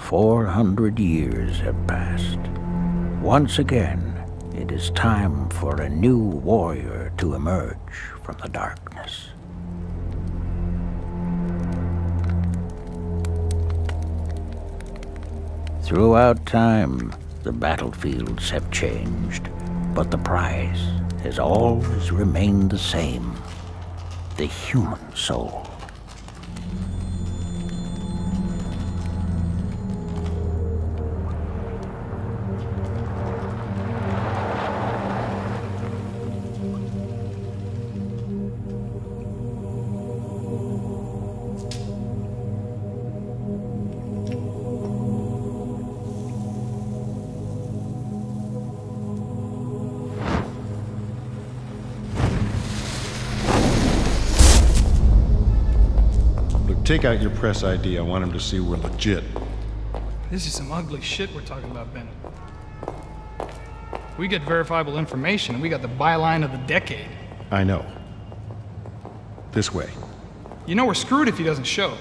400 years have passed. Once again, it is time for a new warrior to emerge from the darkness. Throughout time, the battlefields have changed, but the prize has always remained the same: the human soul. Take out your press ID. I want him to see we're legit. This is some ugly shit we're talking about, Bennett. We get verifiable information, and we got the byline of the decade. I know. This way. You know we're screwed if he doesn't show.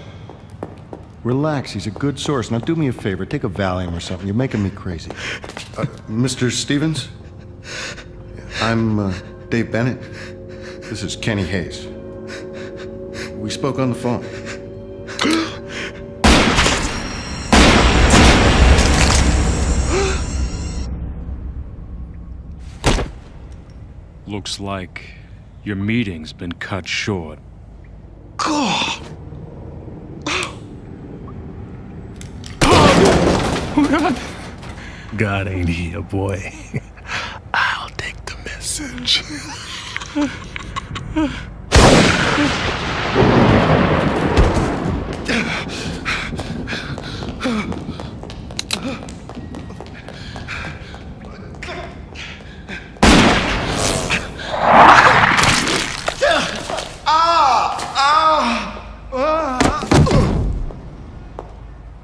Relax, he's a good source. Now do me a favor, take a Valium or something. You're making me crazy. Mr. Stevens? I'm Dave Bennett. This is Kenny Hayes. We spoke on the phone. Looks like your meeting's been cut short. God, God ain't here, boy. I'll take the message.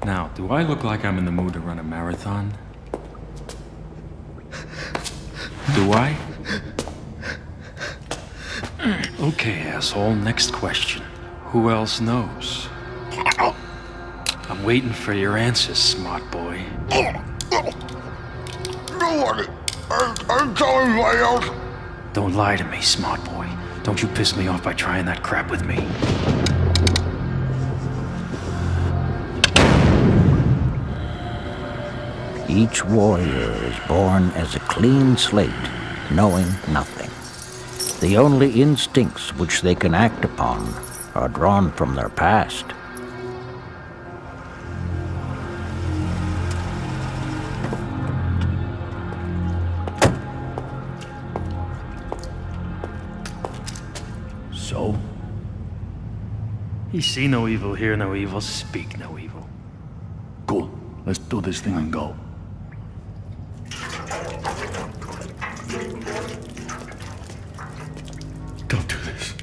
Now, do I look like I'm in the mood to run a marathon? Do I? Okay, asshole, next question. Who else knows? I'm waiting for your answers, smart boy. Nobody. I'm telling anybody else. Don't lie to me, smart boy. Don't you piss me off by trying that crap with me. Each warrior is born as a clean slate, knowing nothing. The only instincts which they can act upon are drawn from their past. So? You see no evil, hear no evil, speak no evil. Cool. Let's do this thing and go. Don't do this.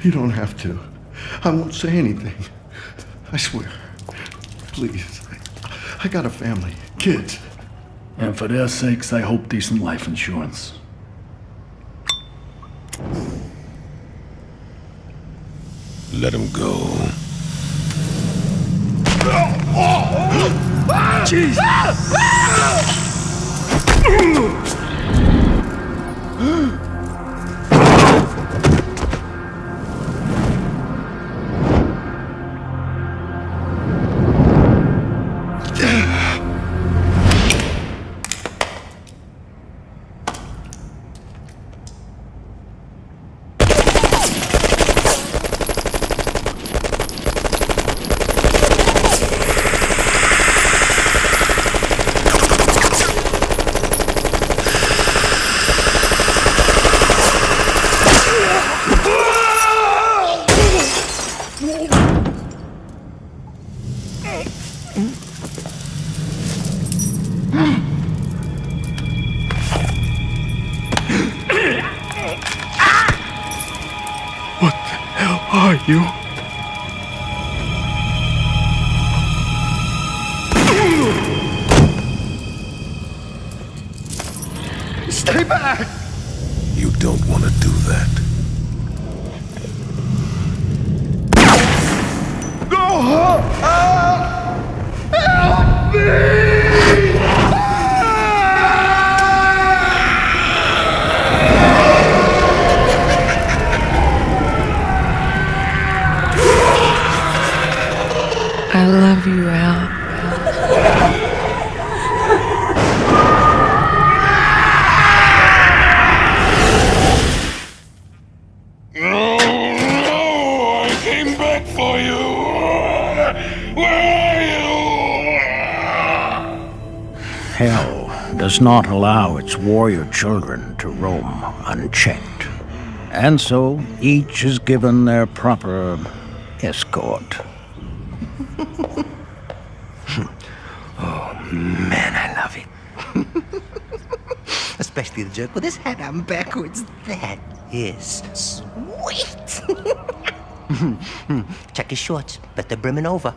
You don't have to. I won't say anything. I swear. Please. I got a family. Kids. And for their sakes, I hope decent life insurance. Let him go. Jesus! What the hell are you? Stay back! You don't want to do that. Help me! I love you, Al. No, I came back for you. Where are you? Hell does not allow its warrior children to roam unchecked. And so each is given their proper escort. Man, I love it. Especially the jerk with his hat on backwards. That is sweet. Check his shorts, but they're brimming over.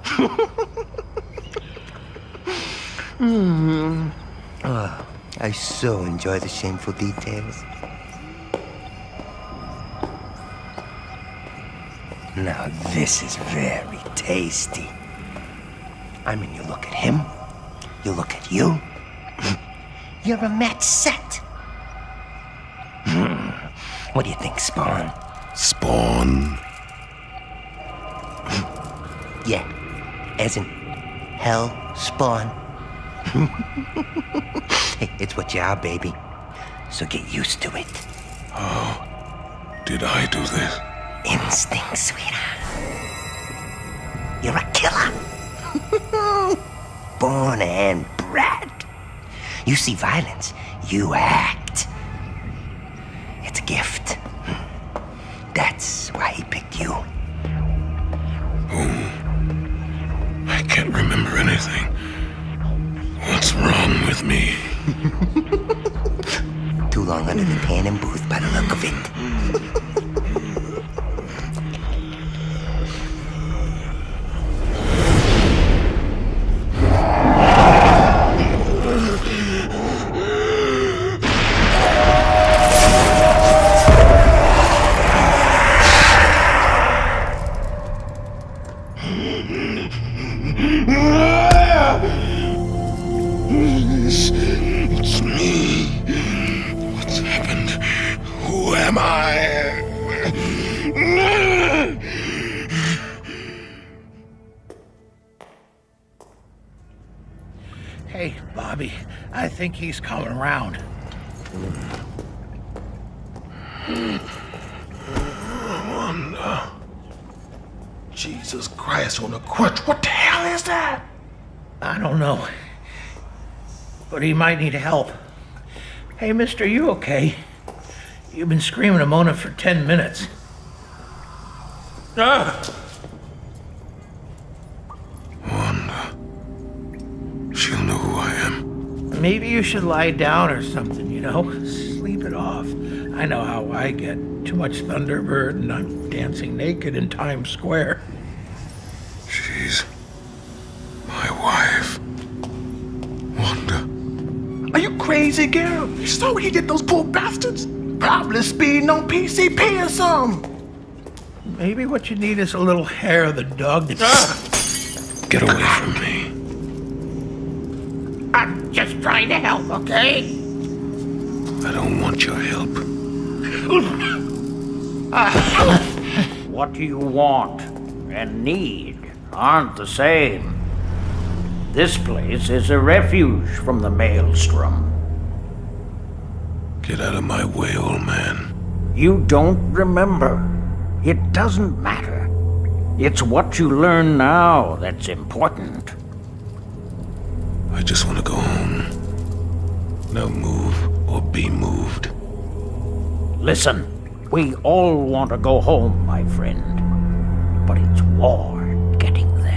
Oh, I so enjoy the shameful details. Now this is very tasty. I mean, you look at him, you look at you. You're a match set. What do you think, Spawn? Spawn? Yeah, as in hell spawn. Hey, it's what you are, baby. So get used to it. Did I do this? Instinct, sweetheart. You're a killer. Born and bred. You see violence, you act. It's a gift. That's why he picked you. I can't remember anything. What's wrong with me? Too long under the tanning booth by the look of it. It's me. What's happened? Who am I? Hey, Bobby, I think he's coming around. Wanda. Jesus Christ on a crutch. What the hell is that? I don't know. But he might need help. Hey, mister, you okay? You've been screaming and moaning for 10 minutes. Wanda. She'll know who I am. Maybe you should lie down or something, you know? Sleep it off. I know how I get. Too much Thunderbird and I'm dancing naked in Times Square. She's my wife. Wanda. Are you crazy, girl? You saw what he did, those poor bastards? Probably speeding on PCP or something. Maybe what you need is a little hair of the dog that... Get away from me. I'm just trying to help, okay? I don't want your help. What you want and need aren't the same. This place is a refuge from the maelstrom. Get out of my way, old man. You don't remember. It doesn't matter. It's what you learn now that's important. I just want to go home. Now move or be moved. Listen, we all want to go home, my friend. But it's war getting there.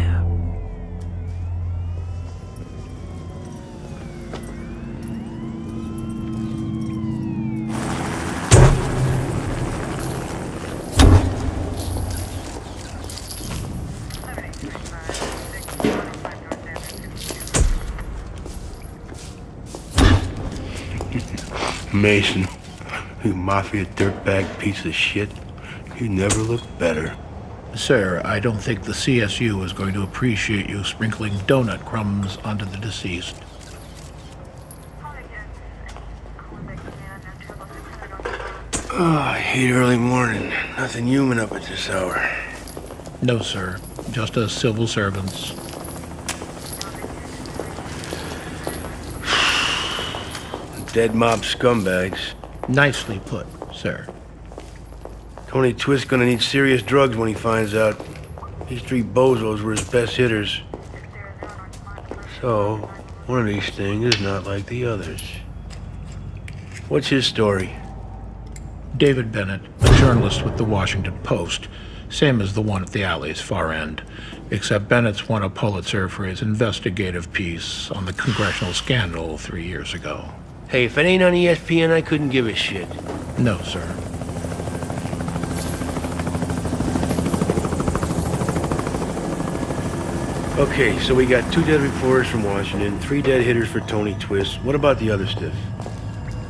Mason, you mafia dirtbag piece of shit. You never looked better. Sir, I don't think the CSU is going to appreciate you sprinkling donut crumbs onto the deceased. Oh, I hate early morning. Nothing human up at this hour. No, sir. Just as civil servants. dead mob scumbags. Nicely put, sir. Tony Twist gonna need serious drugs when he finds out. These three bozos were his best hitters. So, one of these things is not like the others. What's his story? David Bennett, a journalist with the Washington Post, same as the one at the alley's far end, except Bennett's won a Pulitzer for his investigative piece on the congressional scandal 3 years ago. Hey, if it ain't on ESPN, I couldn't give a shit. No, sir. Okay, so we got 2 dead reporters from Washington, 3 dead hitters for Tony Twist. What about the other stiff?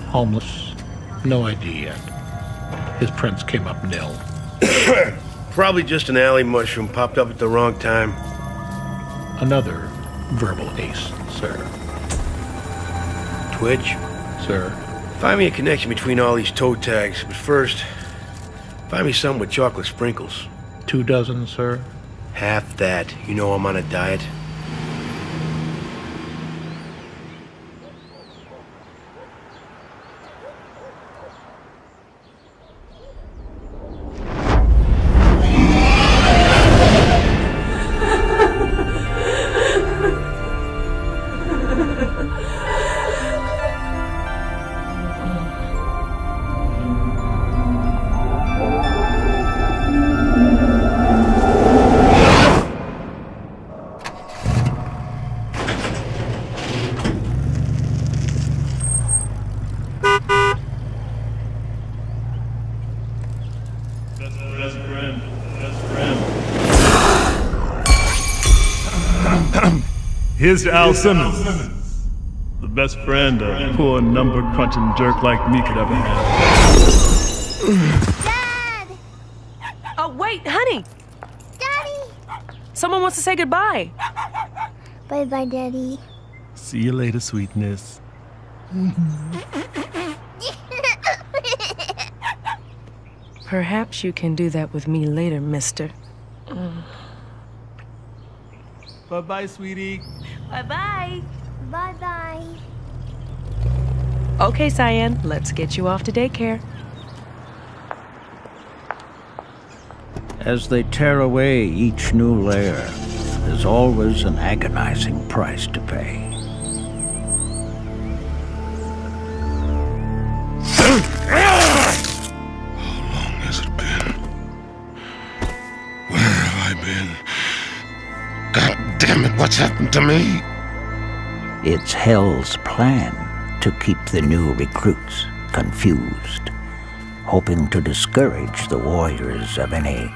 Homeless. No ID yet. His prints came up nil. Probably just an alley mushroom popped up at the wrong time. Another verbal ace, sir. Twitch? Sir. Find me a connection between all these toe tags, but first, find me some with chocolate sprinkles. 2 dozen, sir. Half that. You know I'm on a diet. Here's to Al Simmons, the best friend a poor number-crunching jerk like me could ever have. Dad! Oh, wait, honey. Daddy! Someone wants to say goodbye. Bye-bye, Daddy. See you later, sweetness. Perhaps you can do that with me later, mister. Bye-bye, sweetie. Bye-bye. Bye-bye. Okay, Cyan, let's get you off to daycare. As they tear away each new layer, there's always an agonizing price to pay. How long has it been? Where have I been? God damn it, what's happened to me? It's Hell's plan to keep the new recruits confused, hoping to discourage the warriors of any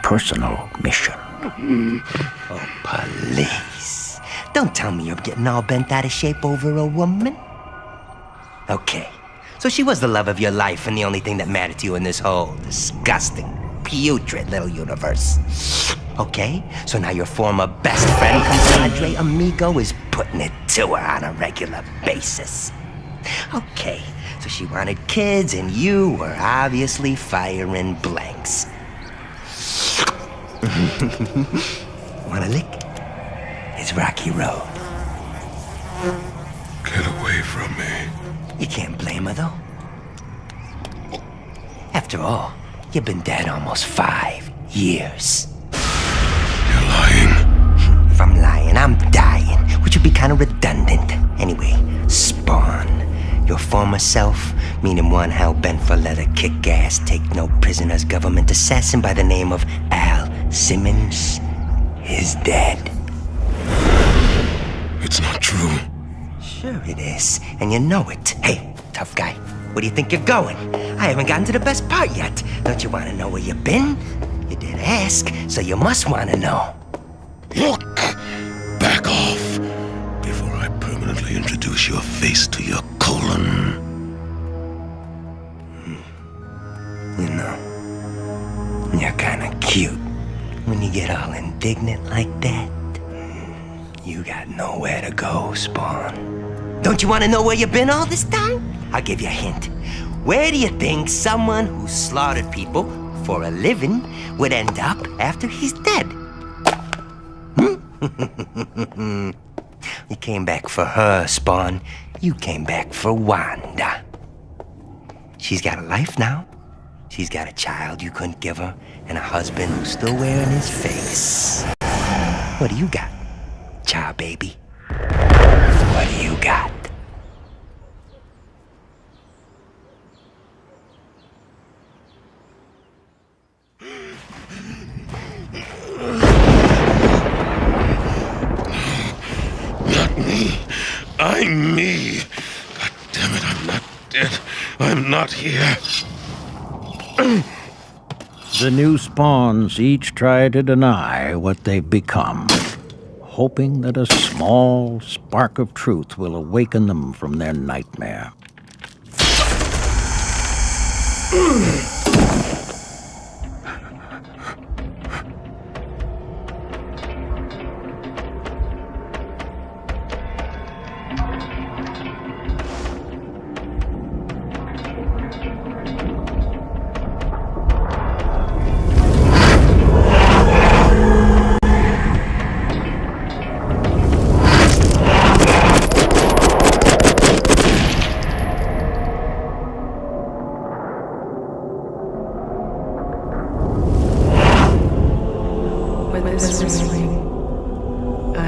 personal mission. Oh, police. Don't tell me you're getting all bent out of shape over a woman. Okay, so she was the love of your life and the only thing that mattered to you in this whole disgusting, putrid little universe. Okay, so now your former best friend, compadre, amigo, is putting it to her on a regular basis. Okay, so she wanted kids and you were obviously firing blanks. Want a lick? It's Rocky Road. Get away from me. You can't blame her, though. After all, you've been dead almost 5 years. You're lying. If I'm lying, I'm dying, which would be kind of redundant. Anyway, Spawn, your former self, meaning one hell-bent for leather kick-ass, take-no-prisoners government assassin by the name of Al Simmons, is dead. It's not true. Sure it is, and you know it. Hey, tough guy, where do you think you're going? I haven't gotten to the best part yet. Don't you want to know where you've been? You did ask, so you must want to know. Look! Back off before I permanently introduce your face to your colon. You know, you're kinda cute when you get all indignant like that. You got nowhere to go, Spawn. Don't you want to know where you've been all this time? I'll give you a hint. Where do you think someone who slaughtered people for a living would end up after he's dead? You came back for her, Spawn. You came back for Wanda. She's got a life now. She's got a child you couldn't give her, and a husband who's still wearing his face. What do you got, child baby? What do you got? Not me. I'm me. God damn it, I'm not dead. I'm not here. The new spawns each try to deny what they've become, hoping that a small spark of truth will awaken them from their nightmare. With this ring, I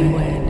wed.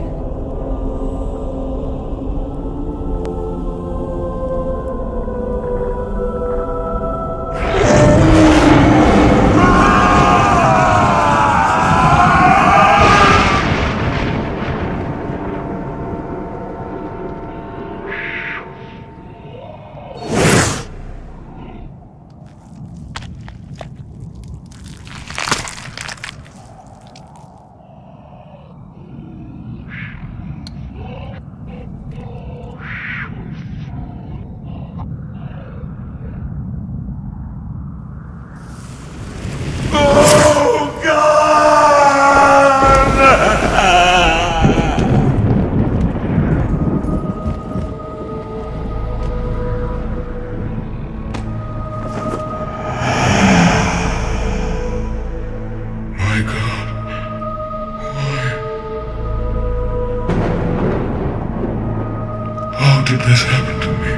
How did this happen to me?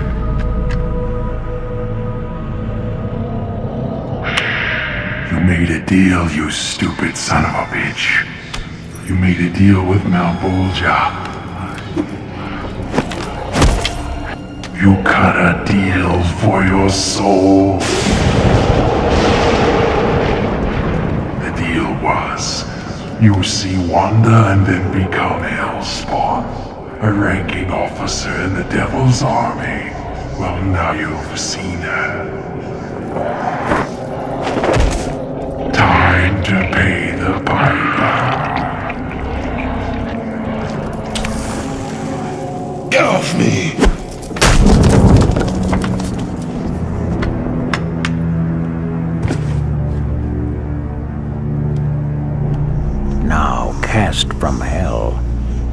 You made a deal, you stupid son of a bitch. You made a deal with Malbolgia. You cut a deal for your soul. The deal was, you see Wanda and then become Hellspawn, a ranking officer in the Devil's Army. Well, now you've seen her. Time to pay the piper. Get off me! Now cast from hell,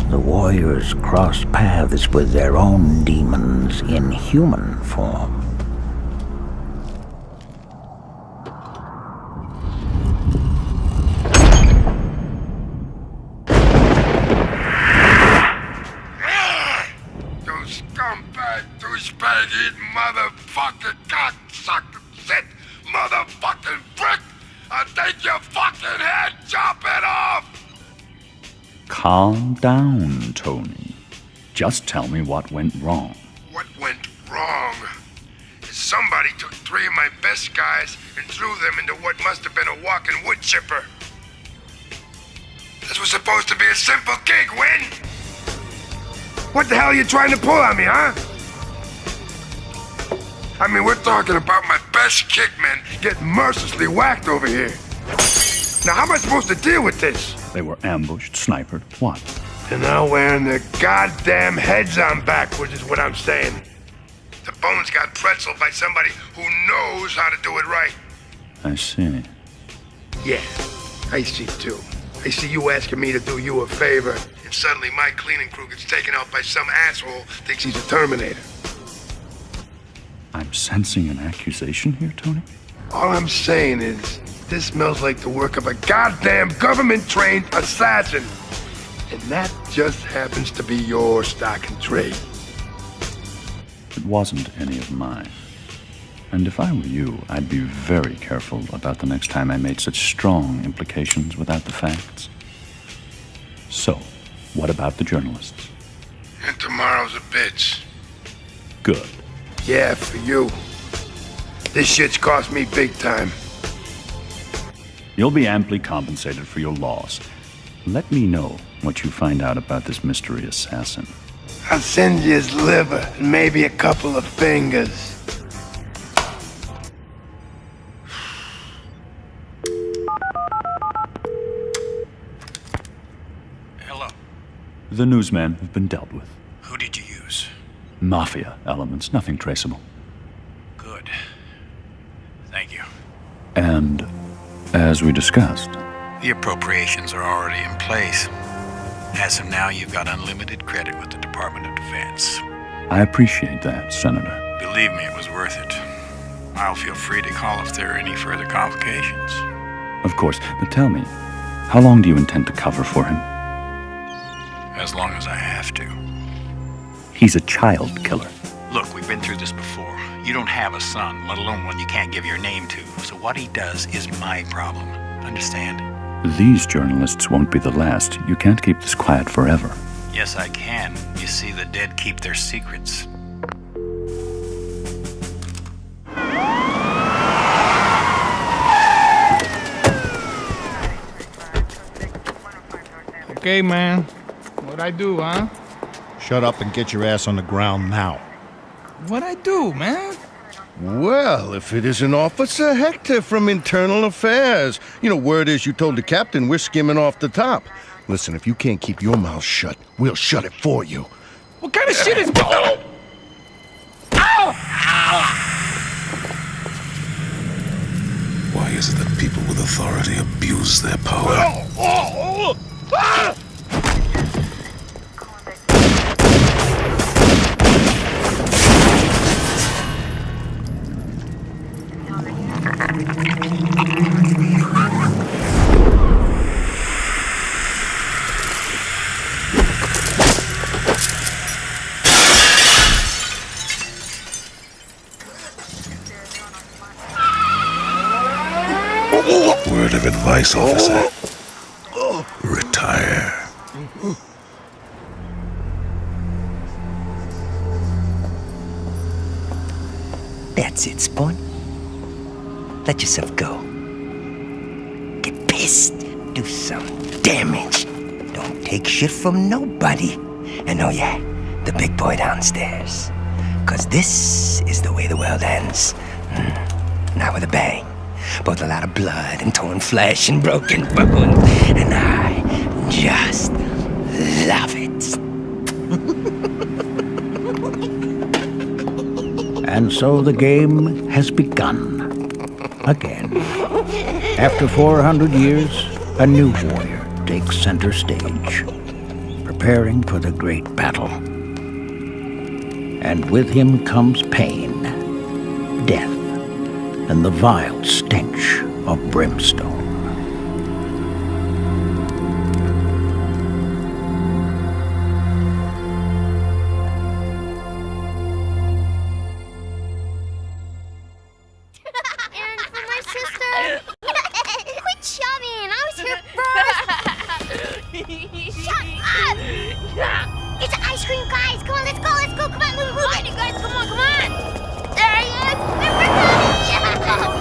the warriors cross paths with their own demons in human form. You scumbag, douchebag-eating motherfucker, cocksucker, shit, motherfucking prick! I'll take your fucking head, chop it off! Calm down, Tony. Just tell me what went wrong. What went wrong? Somebody took 3 of my best guys and threw them into what must have been a walking wood chipper. This was supposed to be a simple gig, Win! What the hell are you trying to pull on me, huh? I mean, we're talking about my best kickmen getting mercilessly whacked over here. Now, how am I supposed to deal with this? They were ambushed, sniped, what? They're now wearing their goddamn heads on backwards is what I'm saying. The bones got pretzeled by somebody who knows how to do it right. I see. Yeah, I see too. I see you asking me to do you a favor, and suddenly my cleaning crew gets taken out by some asshole thinks he's a Terminator. I'm sensing an accusation here, Tony? All I'm saying is, this smells like the work of a goddamn government-trained assassin. And that just happens to be your stock and trade. It wasn't any of mine. And if I were you, I'd be very careful about the next time I made such strong implications without the facts. So, what about the journalists? And tomorrow's a bitch. Good. Yeah, for you. This shit's cost me big time. You'll be amply compensated for your loss. Let me know what you find out about this mystery assassin. I'll send you his liver and maybe a couple of fingers. Hello. The newsmen have been dealt with. Who did you use? Mafia elements, nothing traceable. Good. Thank you. And, as we discussed, The appropriations are already in place. As of now, you've got unlimited credit with the Department of Defense. I appreciate that, Senator. Believe me, it was worth it. I'll feel free to call if there are any further complications. Of course, but tell me, how long do you intend to cover for him? As long as I have to. He's a child killer. Look, we've been through this before. You don't have a son, let alone one you can't give your name to. So what he does is my problem. Understand? These journalists won't be the last. You can't keep this quiet forever. Yes, I can. You see, the dead keep their secrets. Okay, man. What'd I do, huh? Shut up and get your ass on the ground now. What'd I do, man? Well, if it isn't Officer Hector from Internal Affairs. You know, word is you told the captain we're skimming off the top. Listen, if you can't keep your mouth shut, we'll shut it for you. What kind of shit is going on? Ow! Why is it that people with authority abuse their power? Word of advice, officer. Retire. That's it, Spawn. Let yourself go. Get pissed. Do some damage. Don't take shit from nobody. And oh yeah, the big boy downstairs. 'Cause this is the way the world ends. Not with a bang. Both a lot of blood and torn flesh and broken bones. And I just love it. And so the game has begun. Again. After 400 years, a new warrior takes center stage, preparing for the great battle. And with him comes pain, death, and the vile stench of brimstone. And for my sister. Quit shoving. I was here first. Shut up. It's ice cream, guys. Come on, let's go. Let's go. Come on, move it, guys. Come on, come on. There he is. There we're coming.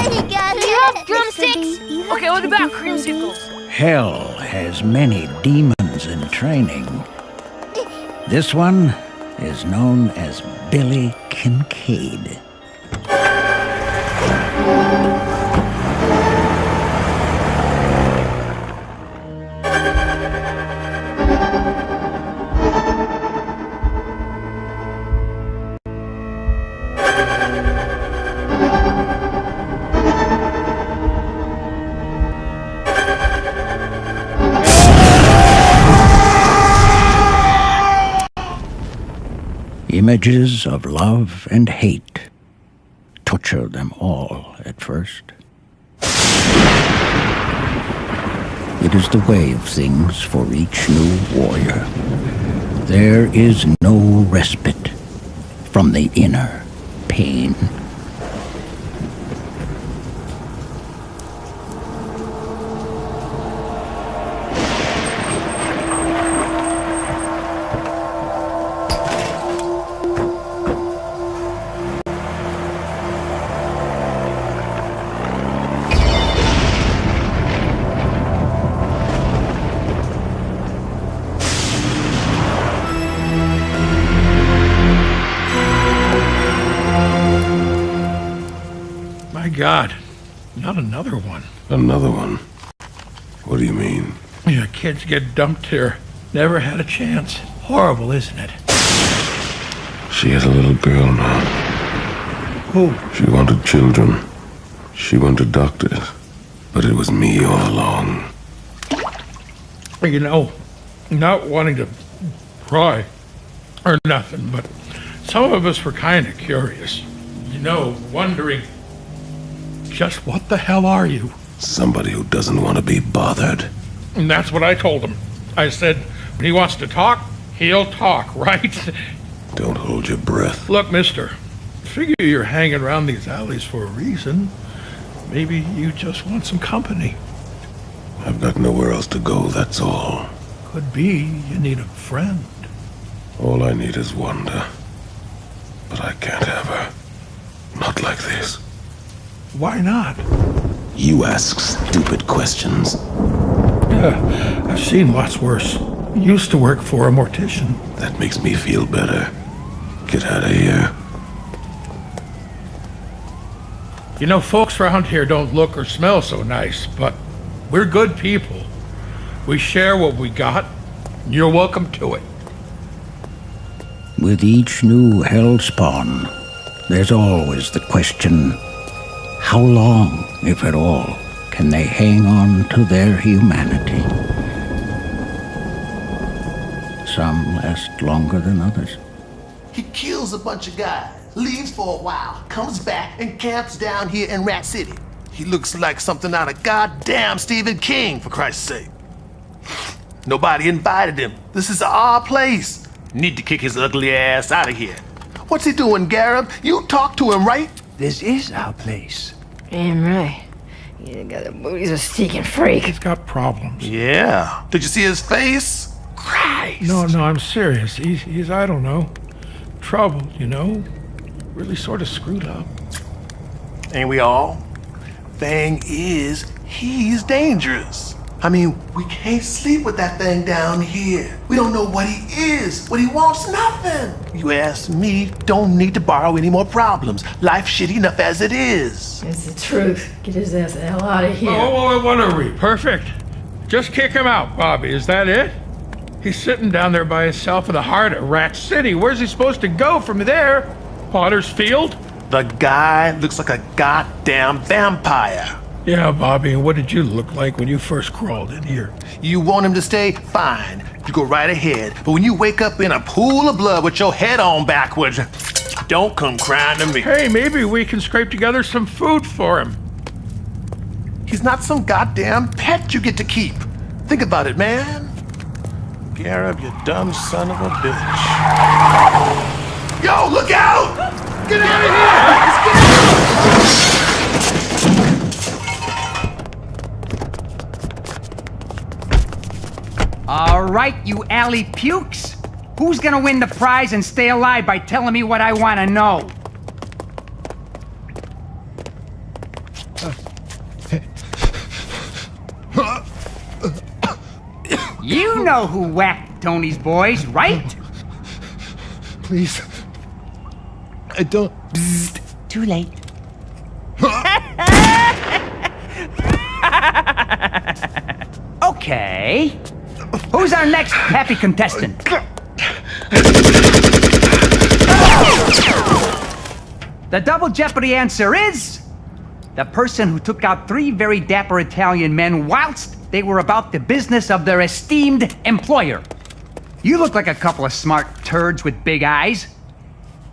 He got it. You have drumsticks? Okay, what about creamsicles? Hell has many demons in training. This one is known as Billy Kincaid. Images of love and hate torture them all at first. It is the way of things for each new warrior. There is no respite from the inner pain. God, not another one. Another one? What do you mean? Yeah, kids get dumped here. Never had a chance. Horrible, isn't it? She has a little girl now. Who? She wanted children. She wanted doctors. But it was me all along. You know, not wanting to pry or nothing, but some of us were kind of curious. You know, wondering, just what the hell are you? Somebody who doesn't want to be bothered. And that's what I told him. I said, when he wants to talk, he'll talk, right? Don't hold your breath. Look, mister, figure you're hanging around these alleys for a reason. Maybe you just want some company. I've got nowhere else to go, that's all. Could be you need a friend. All I need is Wanda. But I can't have her. Not like this. Why not? You ask stupid questions. Yeah, I've seen lots worse. Used to work for a mortician. That makes me feel better. Get out of here. You know, folks around here don't look or smell so nice, but we're good people. We share what we got. You're welcome to it. With each new hellspawn, there's always the question, how long, if at all, can they hang on to their humanity? Some last longer than others. He kills a bunch of guys, leaves for a while, comes back and camps down here in Rat City. He looks like something out of goddamn Stephen King, for Christ's sake. Nobody invited him. This is our place. Need to kick his ugly ass out of here. What's he doing, Garib? You talked to him, right? This is our place. Damn right. You got the booty's a stinking freak. He's got problems. Yeah. Did you see his face? Christ. No, I'm serious. He's I don't know, troubled, you know? Really sort of screwed up. Ain't we all? Thing is, he's dangerous. I mean, we can't sleep with that thing down here. We don't know what he is, what he wants, nothing. You ask me, don't need to borrow any more problems. Life's shitty enough as it is. It's the truth. Get his ass the hell out of here. Oh, what are we? Perfect. Just kick him out, Bobby. Is that it? He's sitting down there by himself in the heart of Rat City. Where's he supposed to go from there? Potter's Field? The guy looks like a goddamn vampire. Yeah, Bobby, and what did you look like when you first crawled in here? You want him to stay? Fine. You go right ahead. But when you wake up in a pool of blood with your head on backwards, don't come crying to me. Hey, maybe we can scrape together some food for him. He's not some goddamn pet you get to keep. Think about it, man. Garib, you dumb son of a bitch. Yo, look out! Get out of here! Let's get out! All right, you alley pukes. Who's gonna win the prize and stay alive by telling me what I want to know? You know who whacked Tony's boys, right? Please. I don't... Psst, too late. Okay. Who's our next happy contestant? The double jeopardy answer is... the person who took out 3 very dapper Italian men whilst they were about the business of their esteemed employer. You look like a couple of smart turds with big eyes.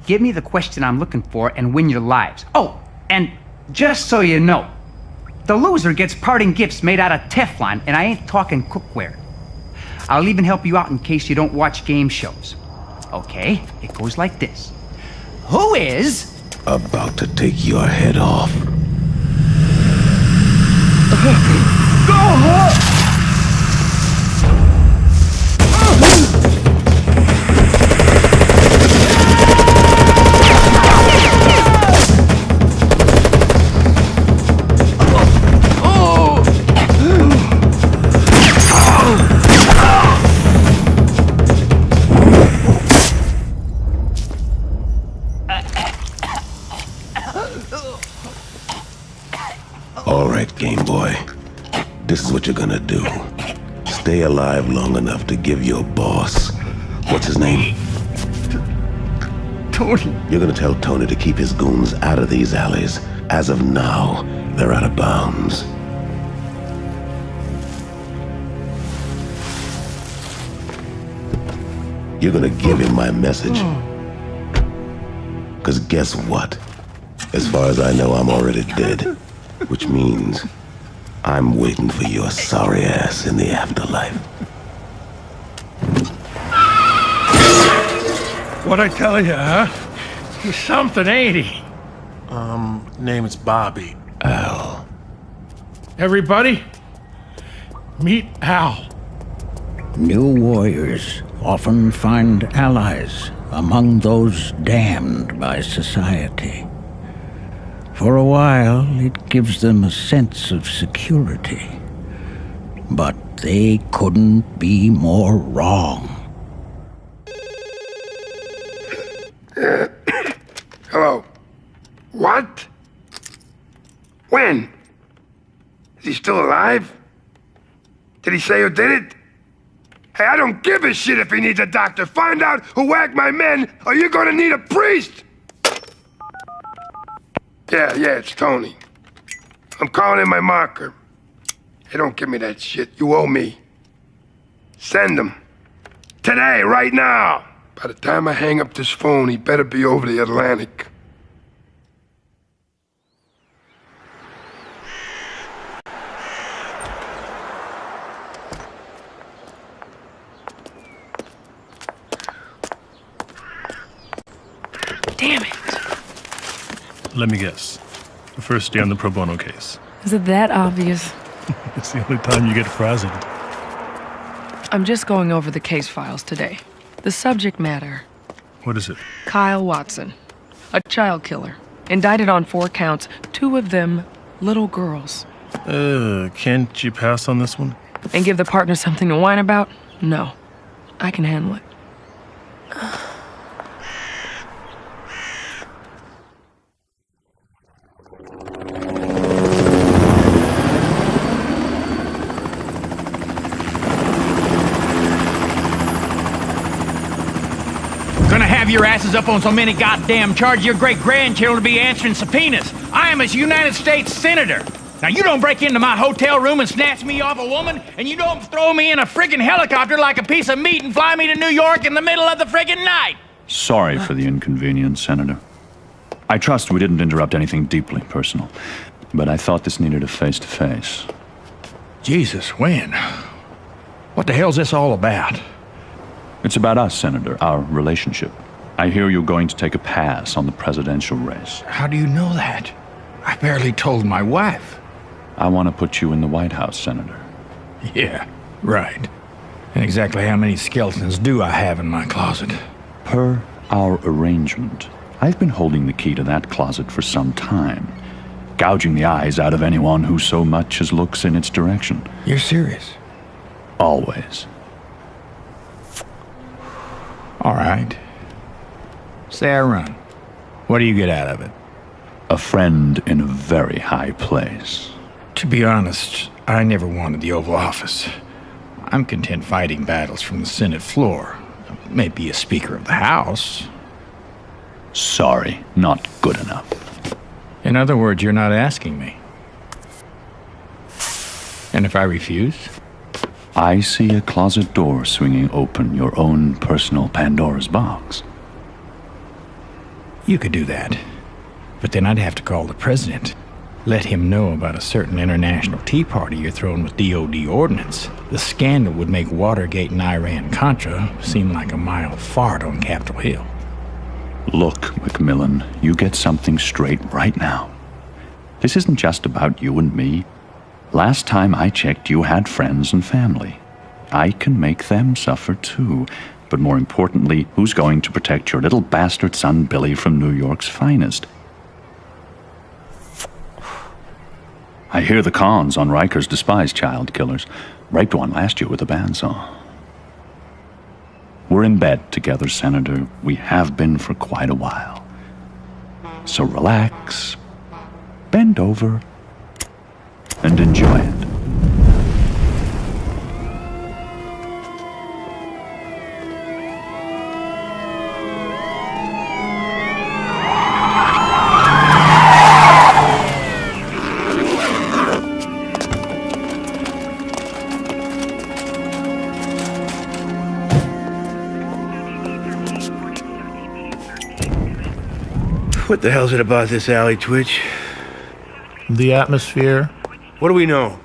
Give me the question I'm looking for and win your lives. Oh, and just so you know, the loser gets parting gifts made out of Teflon, and I ain't talking cookware. I'll even help you out in case you don't watch game shows. Okay, it goes like this. Who is... About to take your head off. All right, Game Boy. This is what you're gonna do. Stay alive long enough to give your boss, what's his name? Tony. You're gonna tell Tony to keep his goons out of these alleys. As of now, they're out of bounds. You're gonna give him my message. Cause guess what? As far as I know, I'm already dead. Which means I'm waiting for your sorry ass in the afterlife. What'd I tell you, huh? He's something, ain't he? Name is Bobby. Al. Everybody, meet Al. New warriors often find allies among those damned by society. For a while, it gives them a sense of security. But they couldn't be more wrong. Hello. What? When? Is he still alive? Did he say who did it? Hey, I don't give a shit if he needs a doctor. Find out who whacked my men, or you're gonna need a priest! Yeah, it's Tony. I'm calling in my marker. Hey, don't give me that shit. You owe me. Send him. Today, right now. By the time I hang up this phone, he better be over the Atlantic. Damn it. Let me guess. The first day on the pro bono case. Is it that obvious? It's the only time you get frazzled. I'm just going over the case files today. The subject matter. What is it? Kyle Watson. A child killer. Indicted on 4 counts, 2 of them little girls. Can't you pass on this one? And give the partner something to whine about? No. I can handle it. Gonna have your asses up on so many goddamn charges your great-grandchildren will be answering subpoenas. I am a United States Senator. Now you don't break into my hotel room and snatch me off a woman, and you don't throw me in a friggin' helicopter like a piece of meat and fly me to New York in the middle of the friggin' night. Sorry for the inconvenience, Senator. I trust we didn't interrupt anything deeply personal, but I thought this needed a face-to-face. Jesus, when? What the hell's this all about? It's about us, Senator, our relationship. I hear you're going to take a pass on the presidential race. How do you know that? I barely told my wife. I want to put you in the White House, Senator. Yeah, right. And exactly how many skeletons do I have in my closet? Per our arrangement, I've been holding the key to that closet for some time, gouging the eyes out of anyone who so much as looks in its direction. You're serious? Always. All right. Say I run. What do you get out of it? A friend in a very high place. To be honest, I never wanted the Oval Office. I'm content fighting battles from the Senate floor. Maybe a Speaker of the House. Sorry, not good enough. In other words, you're not asking me. And if I refuse? I see a closet door swinging open, your own personal Pandora's box. You could do that. But then I'd have to call the president. let him know about a certain international tea party you're throwing with DOD ordnance, the scandal would make Watergate and Iran-Contra seem like a mild fart on Capitol Hill. Look, Macmillan, you get something straight right now. This isn't just about you and me. Last time I checked, you had friends and family. I can make them suffer too. But more importantly, who's going to protect your little bastard son Billy from New York's finest? I hear the cons on Riker's despised child killers. Raped one last year with a bandsaw. We're in bed together, Senator. We have been for quite a while. So relax, bend over, and enjoy it. What the hell's it about this alley, Twitch? The atmosphere. What do we know?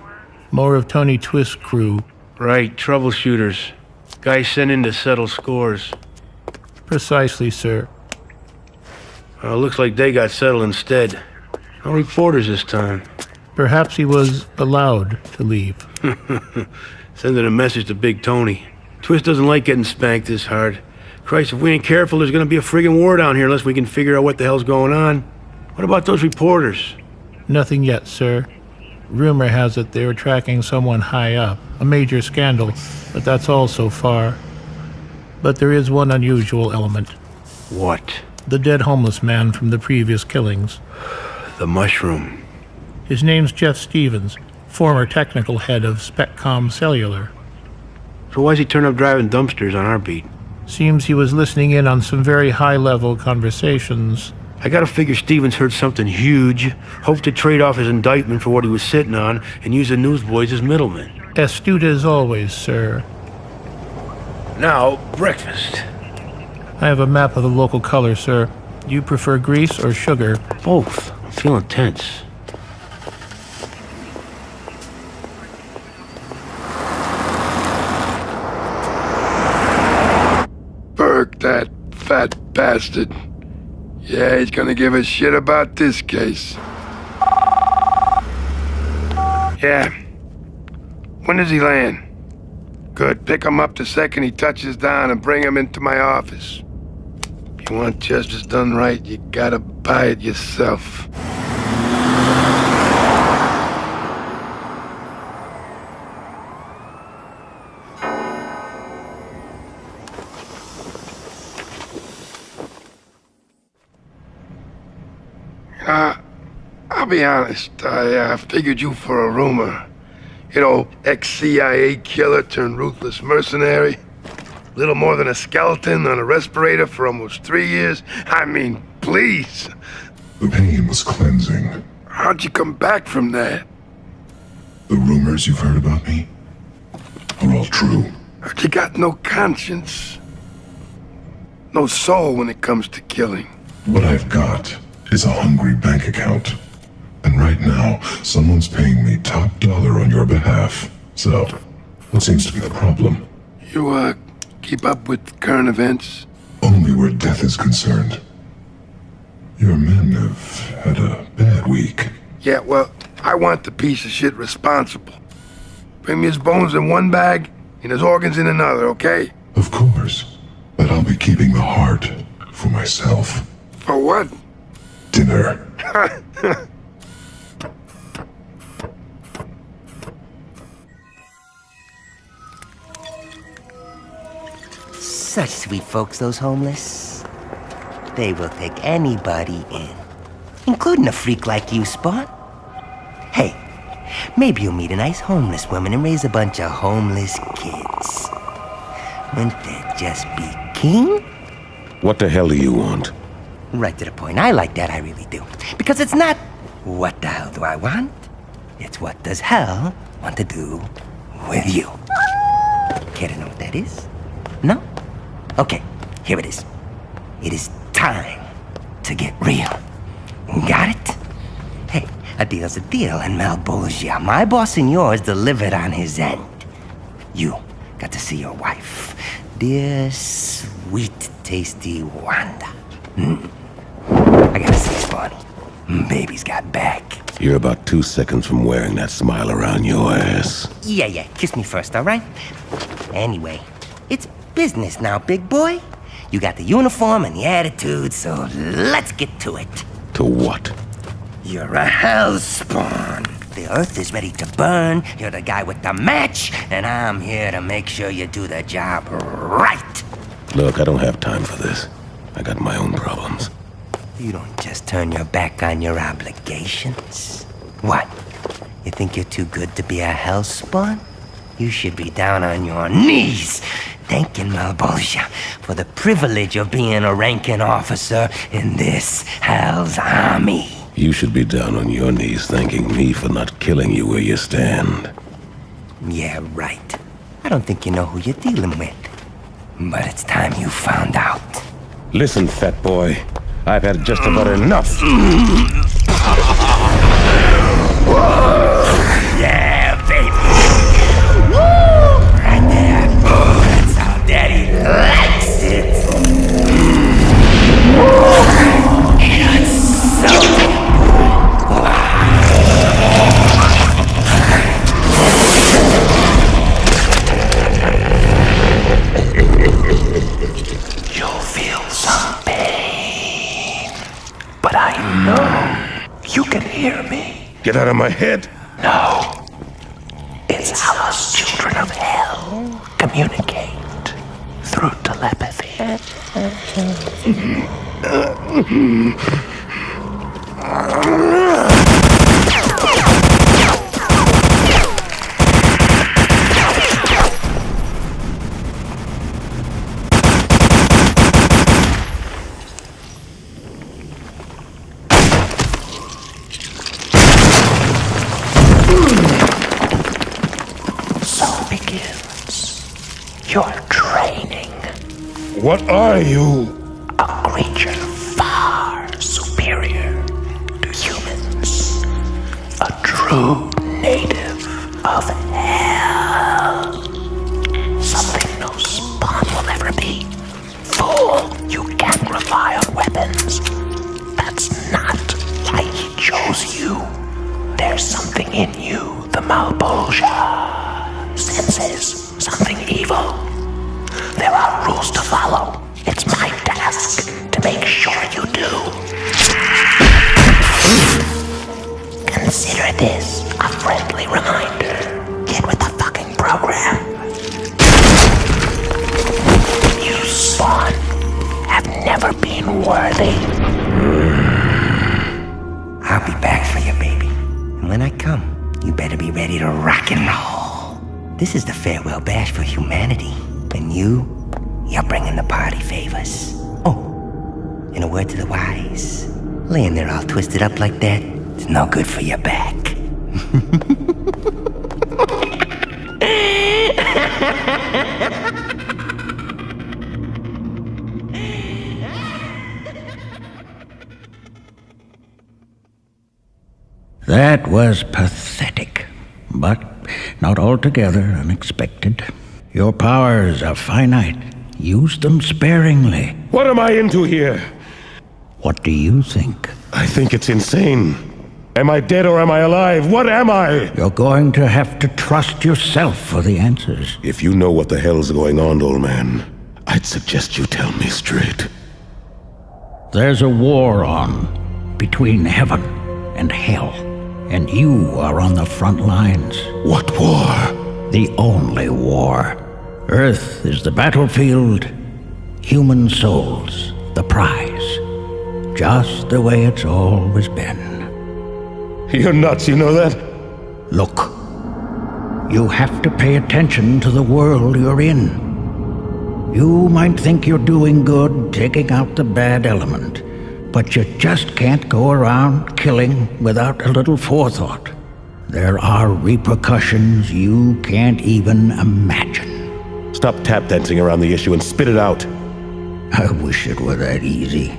More of Tony Twist's crew. Right, troubleshooters. Guys sent in to settle scores. Precisely, sir. Well, looks like they got settled instead. No reporters this time. Perhaps he was allowed to leave. Sending a message to Big Tony. Twist doesn't like getting spanked this hard. Christ, if we ain't careful, there's gonna be a friggin' war down here unless we can figure out what the hell's going on. What about those reporters? Nothing yet, sir. Rumor has it they were tracking someone high up. A major scandal, but that's all so far. But there is one unusual element. What? The dead homeless man from the previous killings. The mushroom. His name's Jeff Stevens, former technical head of Spectcom Cellular. So why's he turn up driving dumpsters on our beat? Seems he was listening in on some very high-level conversations. I gotta figure Stevens heard something huge, hoped to trade off his indictment for what he was sitting on, and use the newsboys as middlemen. Astute as always, sir. Now, breakfast. I have a map of the local color, sir. Do you prefer grease or sugar? Both. I'm feeling tense. Burke, that fat bastard. Yeah, he's gonna give a shit about this case. Yeah. When does he land? Good. Pick him up the second he touches down and bring him into my office. If you want justice done right, you gotta buy it yourself. I'll be honest, I figured you for a rumor. You know, ex-CIA killer turned ruthless mercenary. Little more than a skeleton on a respirator for almost 3 years. I mean, please. The pain was cleansing. How'd you come back from that? The rumors you've heard about me are all true. But you got no conscience. No soul when it comes to killing. What I've got is a hungry bank account. And right now, someone's paying me top dollar on your behalf. So, what seems to be the problem? You, keep up with current events? Only where death is concerned. Your men have had a bad week. Yeah, well, I want the piece of shit responsible. Bring me his bones in one bag and his organs in another, okay? Of course. But I'll be keeping the heart for myself. For what? Dinner. Such sweet folks, those homeless. They will take anybody in, including a freak like you, Spot. Hey, maybe you'll meet a nice homeless woman and raise a bunch of homeless kids. Wouldn't that just be king? What the hell do you want? Right to the point. I like that, I really do. Because it's not, what the hell do I want? It's what does hell want to do with you? Care to know what that is? No? Okay, here it is. It is time to get real. Got it? Hey, a deal's a deal, and Malbolgia, my boss and yours, delivered on his end. You got to see your wife, dear, sweet, tasty Wanda. I gotta say, Spawny, baby's got back. You're about 2 seconds from wearing that smile around your ass. Yeah, kiss me first, all right? Anyway, it's business now, big boy. You got the uniform and the attitude, so let's get to it. To what? You're a hellspawn. The earth is ready to burn. You're the guy with the match, and I'm here to make sure you do the job right. Look, I don't have time for this. I got my own problems. You don't just turn your back on your obligations. What? You think you're too good to be a hellspawn? You should be down on your knees, thanking Malbolgia for the privilege of being a ranking officer in this Hell's Army. You should be down on your knees thanking me for not killing you where you stand. Yeah, right. I don't think you know who you're dealing with. But it's time you found out. Listen, fat boy. I've had just about enough. Yeah, baby. Woo! Right there. That's how Daddy likes it. It's so You'll feel some pain, but I know you can hear me. Get out of my head. No. It's how us children of hell communicate through telepathy. Your training. What are you? A creature far superior to humans. A true native of hell. Something no spawn will ever be. Fool, you can't rely on weapons. That's not why he chose you. There's something in you the Malbolgia senses. Something evil. There are rules to follow. It's my task to make sure you do. Consider this a friendly reminder. Get with the fucking program. You spawn have never been worthy. I'll be back for you, baby. And when I come, you better be ready to rock and roll. This is the farewell bash for humanity. And you're bringing the party favors. Oh, in a word to the wise, laying there all twisted up like that, it's no good for your back. That was pathetic, but not altogether unexpected. Your powers are finite. Use them sparingly. What am I into here? What do you think? I think it's insane. Am I dead or am I alive? What am I? You're going to have to trust yourself for the answers. If you know what the hell's going on, old man, I'd suggest you tell me straight. There's a war on between heaven and hell, and you are on the front lines. What war? The only war. Earth is the battlefield, human souls the prize. Just the way it's always been. You're nuts, you know that? Look, you have to pay attention to the world you're in. You might think you're doing good, taking out the bad element, but you just can't go around killing without a little forethought. There are repercussions you can't even imagine. Stop tap dancing around the issue and spit it out. I wish it were that easy.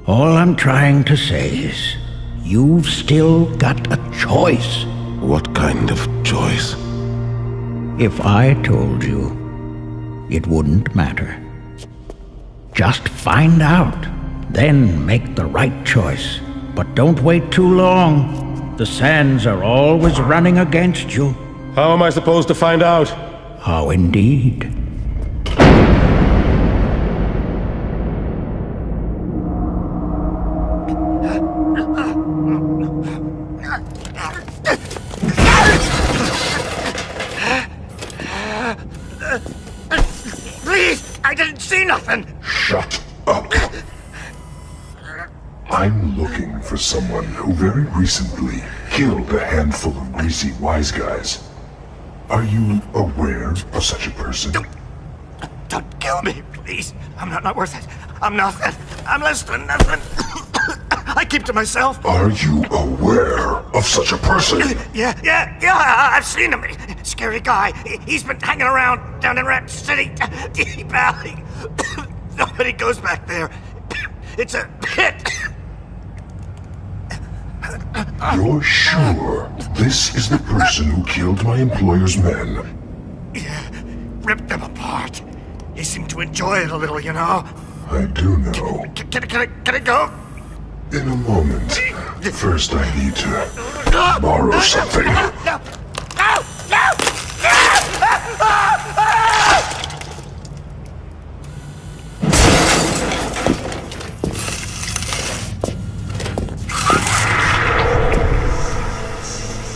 All I'm trying to say is, you've still got a choice. What kind of choice? If I told you, it wouldn't matter. Just find out, then make the right choice. But don't wait too long. The sands are always running against you. How am I supposed to find out? How indeed. Please, I didn't see nothing. Shut up. I'm looking for someone who very recently killed a handful of greasy wise guys. Are you aware of such a person? Don't kill me, please. I'm not worth it. I'm nothing. I'm less than nothing. I keep to myself. Are you aware of such a person? Yeah, I've seen him. Scary guy. He's been hanging around down in Rat City, Deep Alley. Nobody goes back there. It's a pit. You're sure this is the person who killed my employer's men? Yeah, ripped them apart. He seemed to enjoy it a little, you know. I do know. Can I go? In a moment. First, I need to borrow something. No!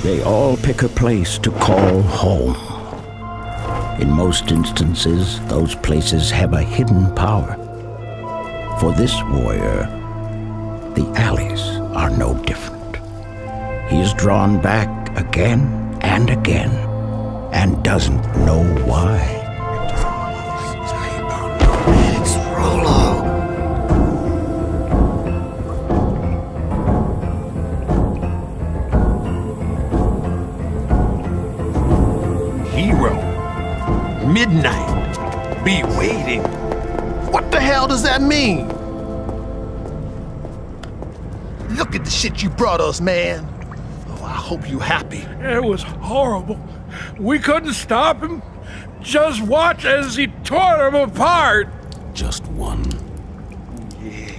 They all pick a place to call home. In most instances, those places have a hidden power. For this warrior, the alleys are no different. He is drawn back again and again, and doesn't know why. It's Rollo. Hero. Midnight. Be waiting. What the hell does that mean? Look at the shit you brought us, man. Oh, I hope you happy. It was horrible. We couldn't stop him. Just watch as he tore him apart. Just one. Yeah.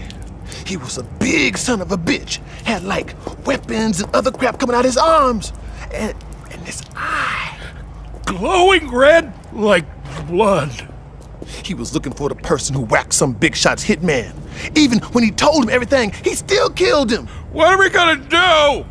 He was a big son of a bitch. Had like weapons and other crap coming out his arms. And this eye. Glowing red like blood. He was looking for the person who whacked some big shot's hitman. Even when he told him everything, he still killed him. What are we gonna do?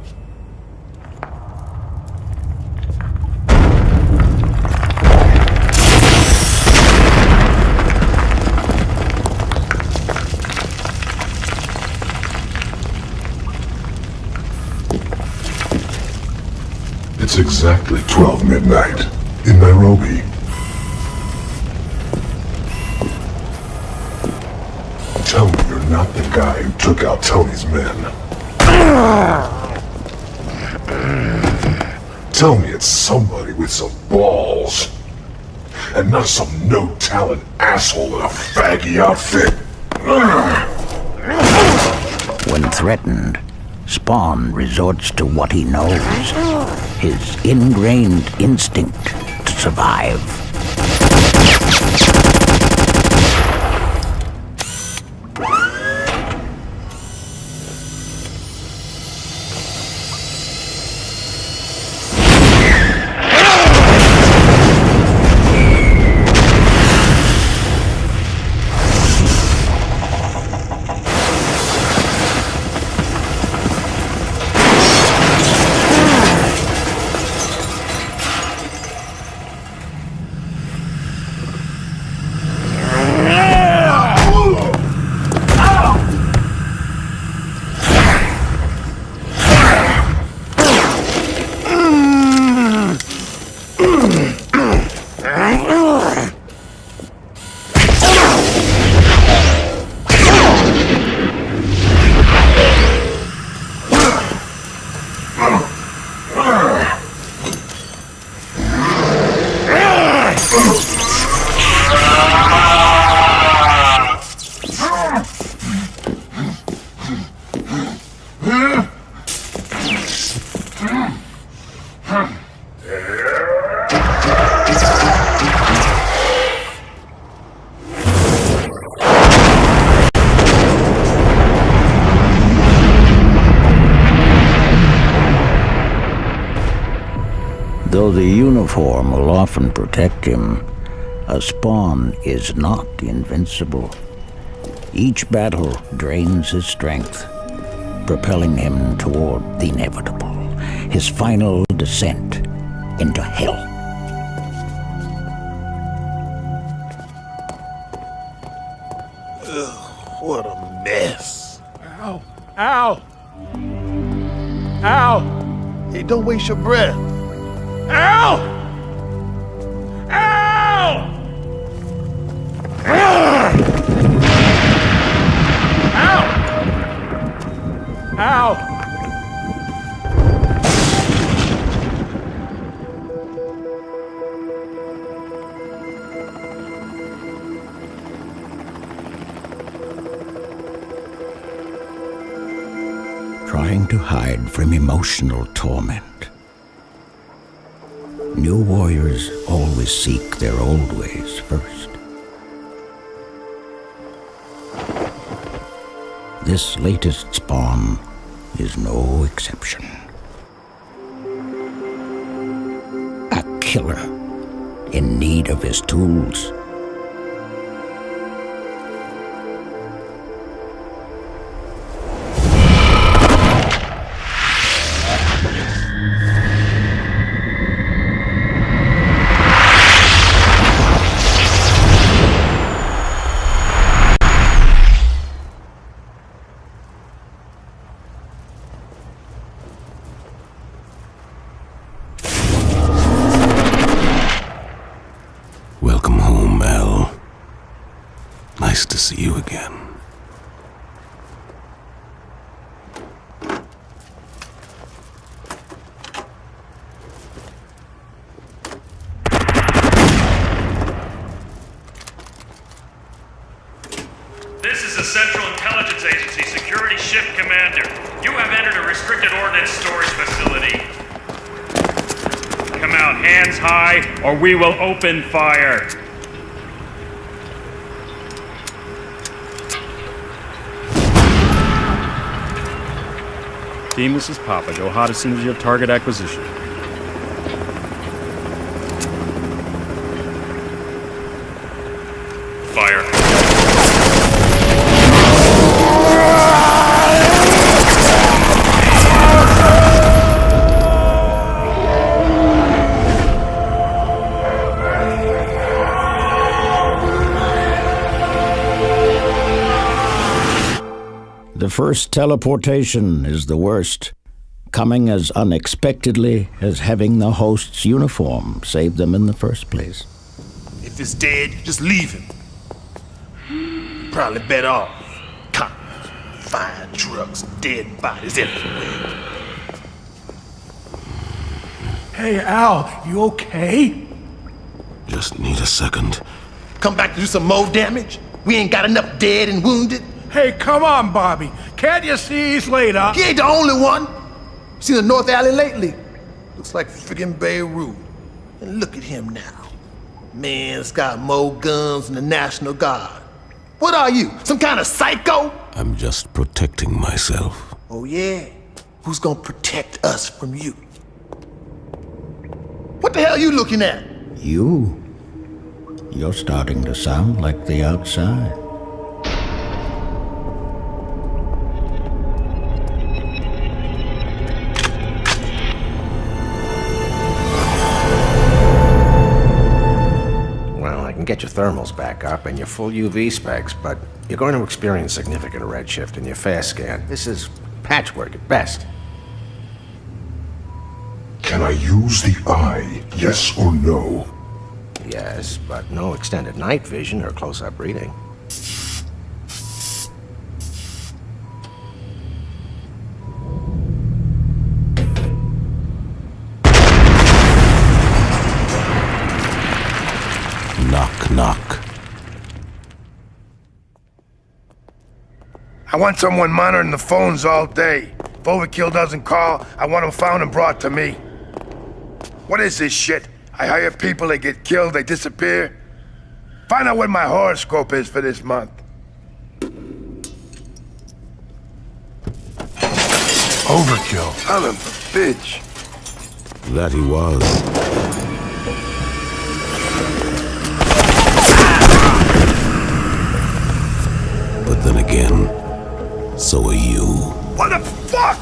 It's exactly 12 midnight in Nairobi. Tell me you're not the guy who took out Tony's men. Tell me it's somebody with some balls. And not some no-talent asshole in a faggy outfit. When threatened, Spawn resorts to what he knows, his ingrained instinct to survive. Though the uniform will often protect him, a Spawn is not invincible. Each battle drains his strength, propelling him toward the inevitable, his final descent into hell. Ugh, what a mess. Ow! Ow! Ow! Hey, don't waste your breath. Ow! Ow! Ow! Ow! Trying to hide from emotional torment. New warriors always seek their old ways first. This latest Spawn is no exception. A killer in need of his tools. Welcome home, Al. Nice to see you again. This is the Central Intelligence Agency Security Shift Commander. You have entered a restricted ordnance storage facility. Come out hands high, or we will open fire. Team, this is Papa. Go hot as soon as you have target acquisition. Fire. The first teleportation is the worst, coming as unexpectedly as having the host's uniform save them in the first place. If it's dead, just leave him. Probably better off. Cops, fire trucks, dead bodies everywhere. Hey, Al, you okay? Just need a second. Come back to do some more damage? We ain't got enough dead and wounded? Hey, come on, Bobby. Can't you see he's laid up? He ain't the only one. Seen the North Alley lately? Looks like friggin' Beirut. And look at him now. Man's got more guns than the National Guard. What are you, some kind of psycho? I'm just protecting myself. Oh yeah? Who's gonna protect us from you? What the hell are you looking at? You? You're starting to sound like the outside. Get your thermals back up and your full UV specs, but you're going to experience significant redshift in your fast scan. This is patchwork at best. Can I use the eye, yes or no? Yes, but no extended night vision or close-up reading. Knock, knock. I want someone monitoring the phones all day. If Overkill doesn't call, I want them found and brought to me. What is this shit? I hire people, they get killed, they disappear. Find out what my horoscope is for this month. Overkill. Son of a bitch. That he was. But then again, so are you. What the fuck?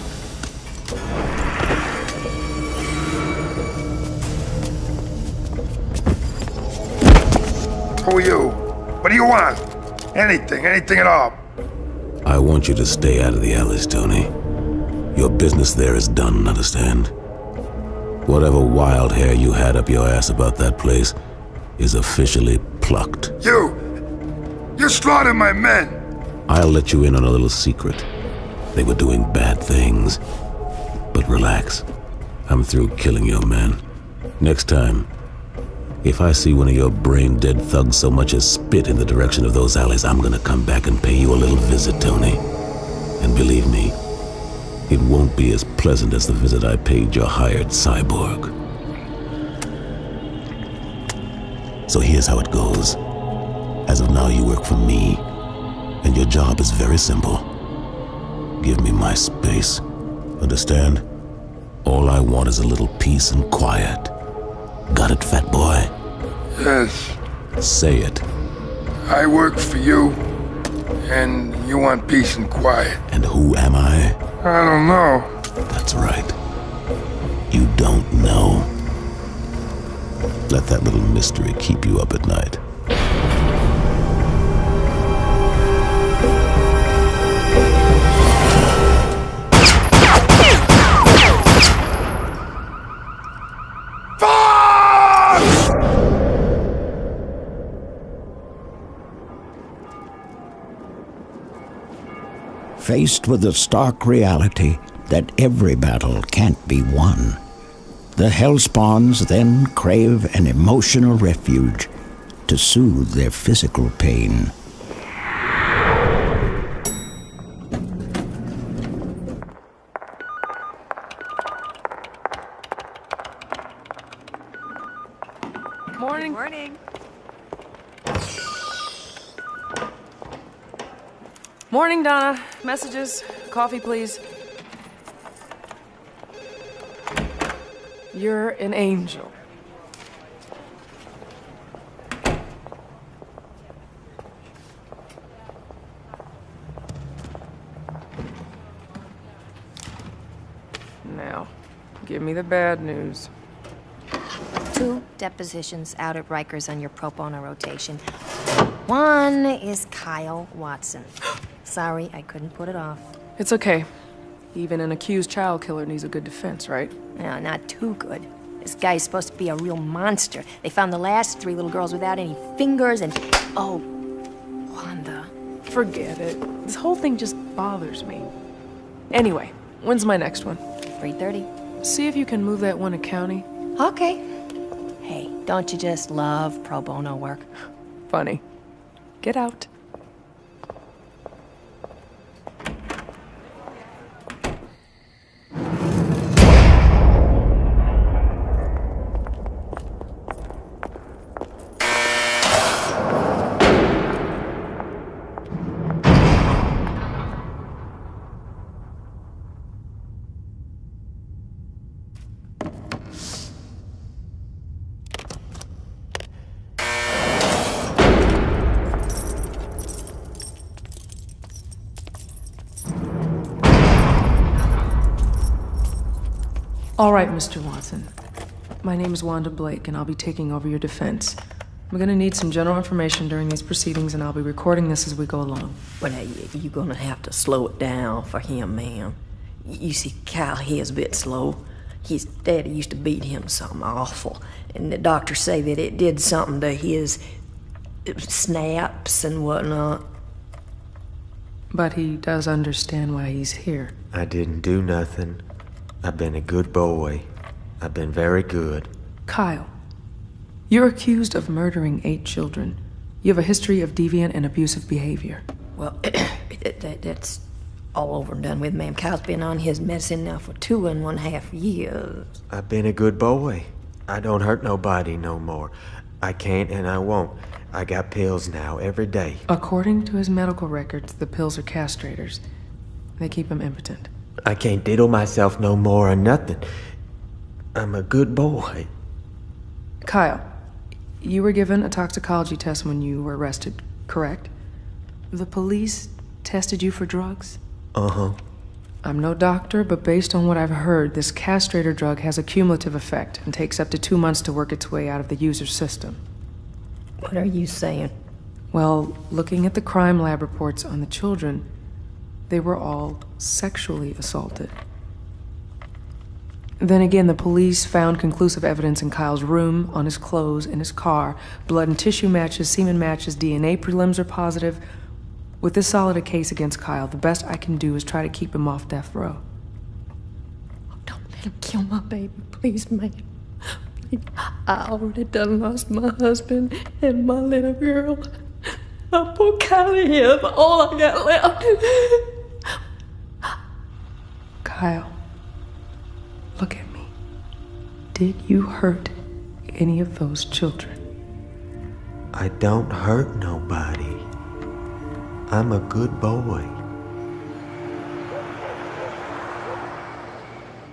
Who are you? What do you want? Anything at all. I want you to stay out of the alleys, Tony. Your business there is done, understand? Whatever wild hair you had up your ass about that place is officially plucked. You slaughtered my men. I'll let you in on a little secret. They were doing bad things. But relax. I'm through killing your men. Next time, if I see one of your brain-dead thugs so much as spit in the direction of those alleys, I'm gonna come back and pay you a little visit, Tony. And believe me, it won't be as pleasant as the visit I paid your hired cyborg. So here's how it goes. As of now, you work for me, and your job is very simple. Give me my space. Understand? All I want is a little peace and quiet. Got it, fat boy? Yes. Say it. I work for you, and you want peace and quiet. And who am I? I don't know. That's right. You don't know. Let that little mystery keep you up at night. Faced with the stark reality that every battle can't be won, the Hellspawns then crave an emotional refuge to soothe their physical pain. Morning. Morning. Morning, Donna. Messages. Coffee, please. You're an angel. Now, give me the bad news. 2 depositions out at Rikers on your pro bono rotation. One is Kyle Watson. Sorry, I couldn't put it off. It's okay. Even an accused child killer needs a good defense, right? No, not too good. This guy's supposed to be a real monster. They found the last 3 little girls without any fingers and... Oh, Wanda. Forget it. This whole thing just bothers me. Anyway, when's my next one? 3:30. See if you can move that one to county. Okay. Hey, don't you just love pro bono work? Funny. Get out. All right, Mr. Watson. My name is Wanda Blake, and I'll be taking over your defense. I'm gonna need some general information during these proceedings, and I'll be recording this as we go along. Well, now, you're gonna have to slow it down for him, ma'am. You see, Kyle, he is a bit slow. His daddy used to beat him something awful, and the doctors say that it did something to his snaps and whatnot. But he does understand why he's here. I didn't do nothing. I've been a good boy. I've been very good. Kyle, you're accused of murdering 8 children. You have a history of deviant and abusive behavior. Well, that's all over and done with, ma'am. Kyle's been on his medicine now for 2.5 years. I've been a good boy. I don't hurt nobody no more. I can't and I won't. I got pills now every day. According to his medical records, the pills are castrators. They keep him impotent. I can't diddle myself no more or nothing. I'm a good boy. Kyle, you were given a toxicology test when you were arrested, correct? The police tested you for drugs? Uh-huh. I'm no doctor, but based on what I've heard, this castrator drug has a cumulative effect and takes up to 2 months to work its way out of the user's system. What are you saying? Well, looking at the crime lab reports on the children, they were all sexually assaulted. Then again, the police found conclusive evidence in Kyle's room, on his clothes, in his car. Blood and tissue matches, semen matches, DNA prelims are positive. With this solid a case against Kyle, the best I can do is try to keep him off death row. Don't let him kill my baby, please, man. Please. I already done lost my husband and my little girl. My poor Kylie here is all I got left. Kyle, look at me. Did you hurt any of those children? I don't hurt nobody. I'm a good boy.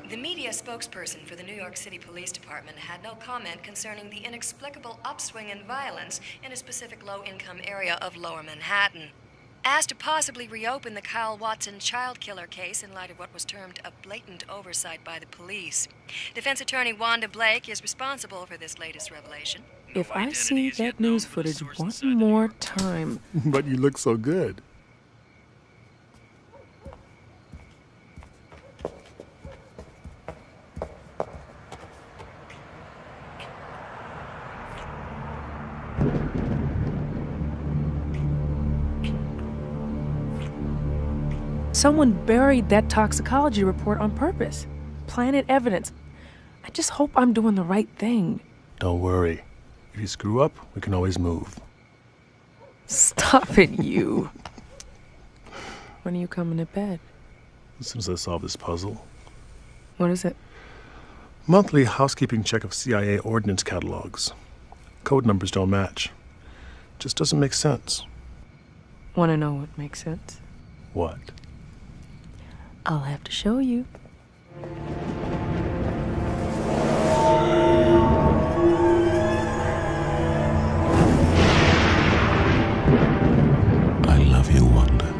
The media spokesperson for the New York City Police Department had no comment concerning the inexplicable upswing in violence in a specific low-income area of Lower Manhattan. Asked to possibly reopen the Kyle Watson child killer case in light of what was termed a blatant oversight by the police. Defense attorney Wanda Blake is responsible for this latest revelation. If I see that news footage one more time... But you look so good. Someone buried that toxicology report on purpose. Planted evidence. I just hope I'm doing the right thing. Don't worry. If you screw up, we can always move. Stop it, you. When are you coming to bed? As soon as I solve this puzzle. What is it? Monthly housekeeping check of CIA ordnance catalogs. Code numbers don't match. Just doesn't make sense. Want to know what makes sense? What? I'll have to show you. I love you, Wanda.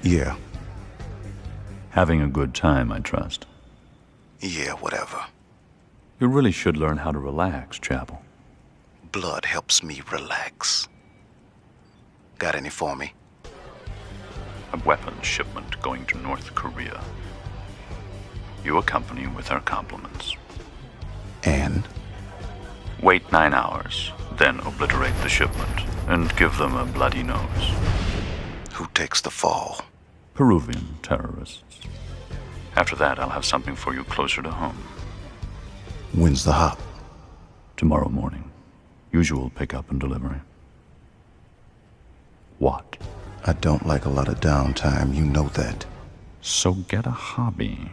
Yeah. Having a good time, I trust. Yeah, whatever. You really should learn how to relax, Chapel. Blood helps me relax. Got any for me? A weapons shipment going to North Korea. You accompany with our compliments. And? Wait 9 hours, then obliterate the shipment, and give them a bloody nose. Who takes the fall? Peruvian terrorists. After that, I'll have something for you closer to home. When's the hop? Tomorrow morning. Usual pickup and delivery. What? I don't like a lot of downtime, you know that. So get a hobby.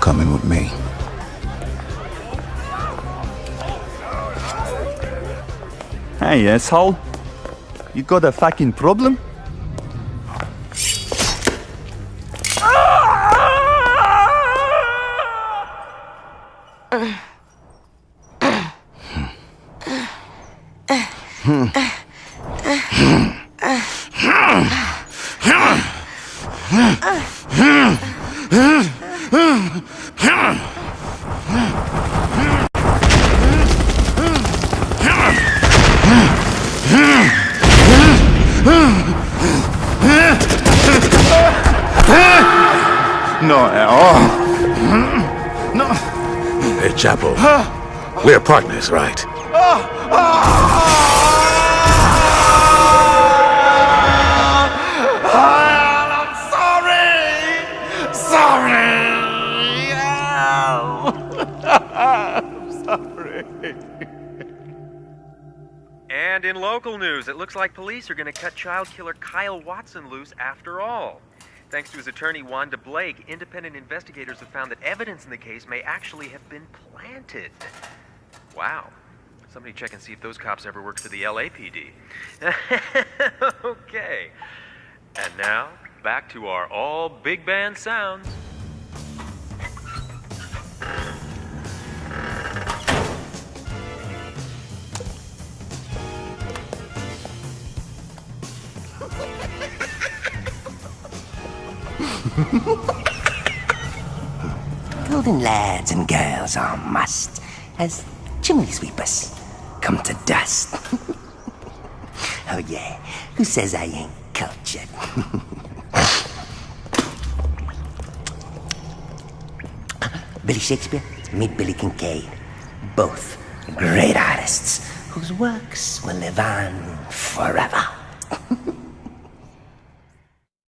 coming with me. Hey, asshole. You got a fucking problem? No, at all. No. Hey, Chapo. We're partners, right? I'm sorry. I'm sorry. And in local news, it looks like police are going to cut child killer Kyle Watson loose after all. Thanks to his attorney, Wanda Blake, independent investigators have found that evidence in the case may actually have been planted. Wow. Somebody check and see if those cops ever worked for the LAPD. Okay. And now, back to our all big band sounds. Golden lads and girls are a must, as chimney sweepers come to dust. Oh yeah, who says I ain't cultured? Billy Shakespeare, meet Billy Kincaid. Both great artists whose works will live on forever.